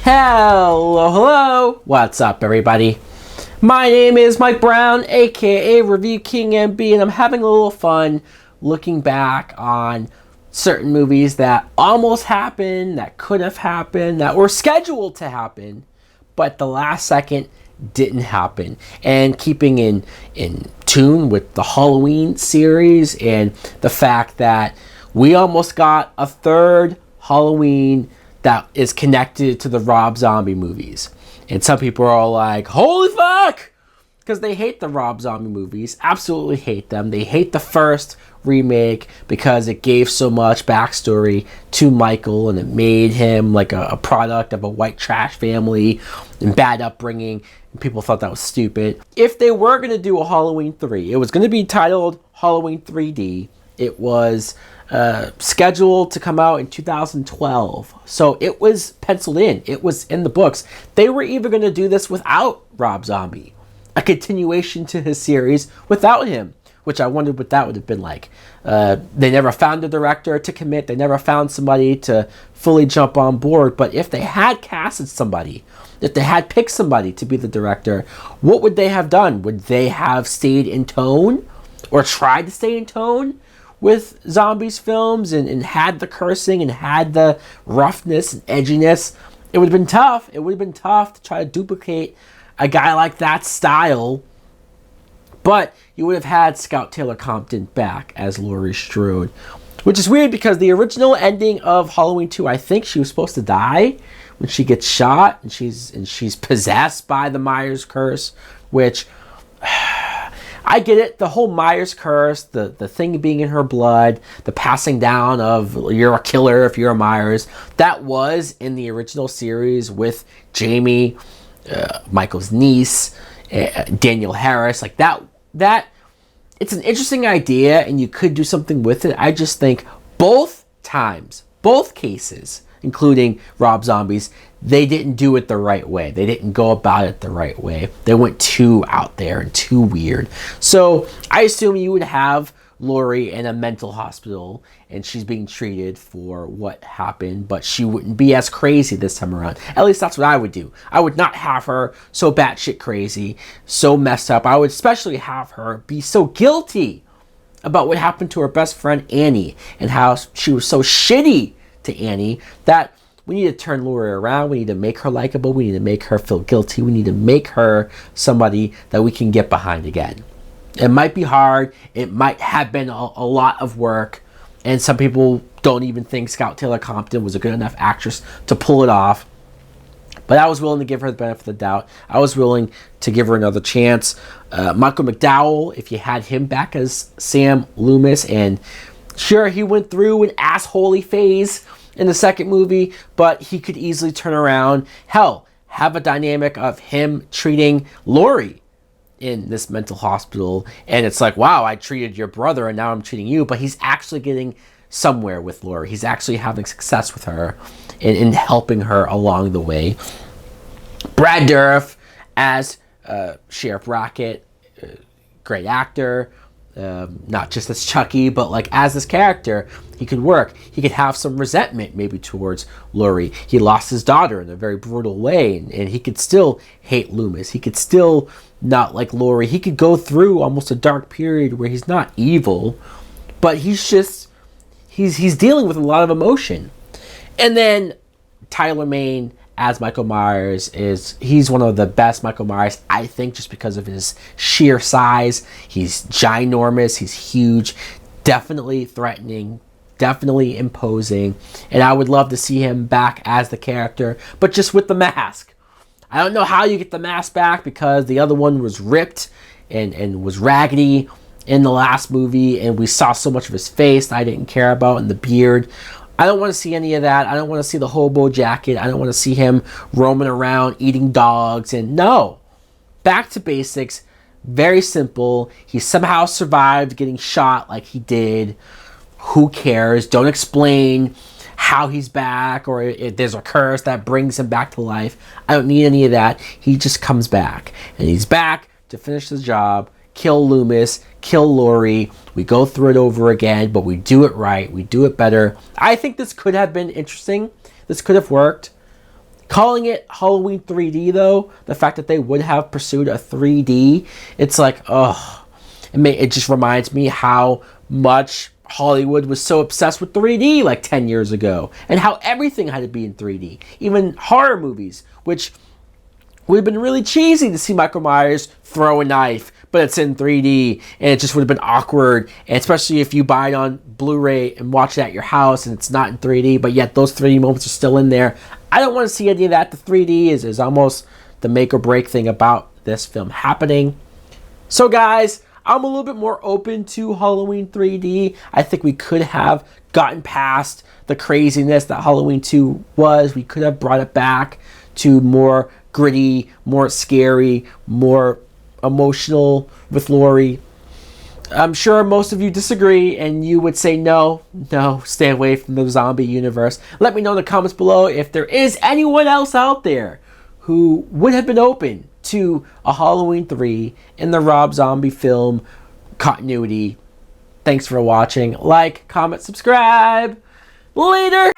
Hello. What's up, everybody? My name is Mike Brown, aka ReviewKingMB, and I'm having a little fun looking back on certain movies that almost happened, that could have happened, that were scheduled to happen, but the last second didn't happen. And keeping in tune with the Halloween series and the fact that we almost got a third Halloween that is connected to the Rob Zombie movies. And some people are like, holy fuck! Because they hate the Rob Zombie movies. Absolutely hate them. They hate the first remake because it gave so much backstory to Michael and it made him like a product of a white trash family and bad upbringing. And people thought that was stupid. If they were going to do a Halloween 3, it was going to be titled Halloween 3D. It was scheduled to come out in 2012. So it was penciled in. It was in the books. They were either going to do this without Rob Zombie, a continuation to his series without him, which I wondered what that would have been like. They never found a director to commit. They never found somebody to fully jump on board. But if they had casted somebody, if they had picked somebody to be the director, what would they have done? Would they have stayed in tone or tried to stay in tone with Zombies films and had the cursing and had the roughness and edginess? It would have been tough. It would have been tough to try to duplicate a guy like that style. But you would have had Scout Taylor Compton back as Laurie Strode, which is weird because the original ending of Halloween 2, I think she was supposed to die when she gets shot and she's possessed by the Myers curse, which I get it. The whole Myers curse, the thing being in her blood, the passing down of you're a killer if you're a Myers, that was in the original series with Jamie, Michael's niece, Danielle Harris, like that it's an interesting idea and you could do something with it. I just think both cases, including Rob Zombie's, they didn't do it the right way. They didn't go about it the right way. They went too out there and too weird. So I assume you would have Laurie in a mental hospital and she's being treated for what happened, but she wouldn't be as crazy this time around. At least that's what I would do. I would not have her so batshit crazy, so messed up. I would especially have her be so guilty about what happened to her best friend Annie and how she was so shitty to Annie that we need to turn Laurie around. We need to make her likable. We need to make her feel guilty. We need to make her somebody that we can get behind again. It might be hard. It might have been a lot of work. And some people don't even think Scout Taylor Compton was a good enough actress to pull it off. But I was willing to give her the benefit of the doubt. I was willing to give her another chance. Michael McDowell, if you had him back as Sam Loomis, and sure, he went through an assholey phase in the second movie, but he could easily turn around. Hell, have a dynamic of him treating Laurie in this mental hospital, and it's like, wow, I treated your brother and now I'm treating you, but he's actually getting somewhere with Laurie. He's actually having success with her in helping her along the way. Brad Dourif as Sheriff Rackett, great actor. Not just as Chucky, but like as this character, he could work. He could have some resentment maybe towards Laurie. He lost his daughter in a very brutal way, and he could still hate Loomis. He could still not like Laurie. He could go through almost a dark period where he's not evil, but he's dealing with a lot of emotion. And then Tyler Mane as Michael Myers he's one of the best Michael Myers, I think, just because of his sheer size. He's ginormous, he's huge, definitely threatening, definitely imposing, and I would love to see him back as the character, but just with the mask. I don't know how you get the mask back because the other one was ripped and was raggedy in the last movie, and we saw so much of his face that I didn't care about, and the beard. I don't want to see any of that. I don't want to see the hobo jacket. I don't want to see him roaming around eating dogs. And no, back to basics. Very simple. He somehow survived getting shot like he did. Who cares? Don't explain how he's back or if there's a curse that brings him back to life. I don't need any of that. He just comes back. And he's back to finish the job, kill Loomis, kill Laurie. We go through it over again, but we do it right. We do it better. I think this could have been interesting. This could have worked. Calling it Halloween 3D, though, the fact that they would have pursued a 3D, it's like, oh, it just reminds me how much Hollywood was so obsessed with 3D like 10 years ago, and how everything had to be in 3D. Even horror movies, which would have been really cheesy to see Michael Myers throw a knife, but it's in 3D, and it just would have been awkward, and especially if you buy it on Blu-ray and watch it at your house and it's not in 3D, but yet those 3D moments are still in there. I don't want to see any of that. The 3D is almost the make or break thing about this film happening. So guys, I'm a little bit more open to Halloween 3D. I think we could have gotten past the craziness that Halloween 2 was. We could have brought it back to more gritty, more scary, more emotional with Laurie. I'm sure most of you disagree and you would say no, stay away from the zombie universe. Let me know in the comments below if there is anyone else out there who would have been open to a Halloween 3 in the Rob Zombie film continuity. Thanks for watching. Like, comment, subscribe. Later!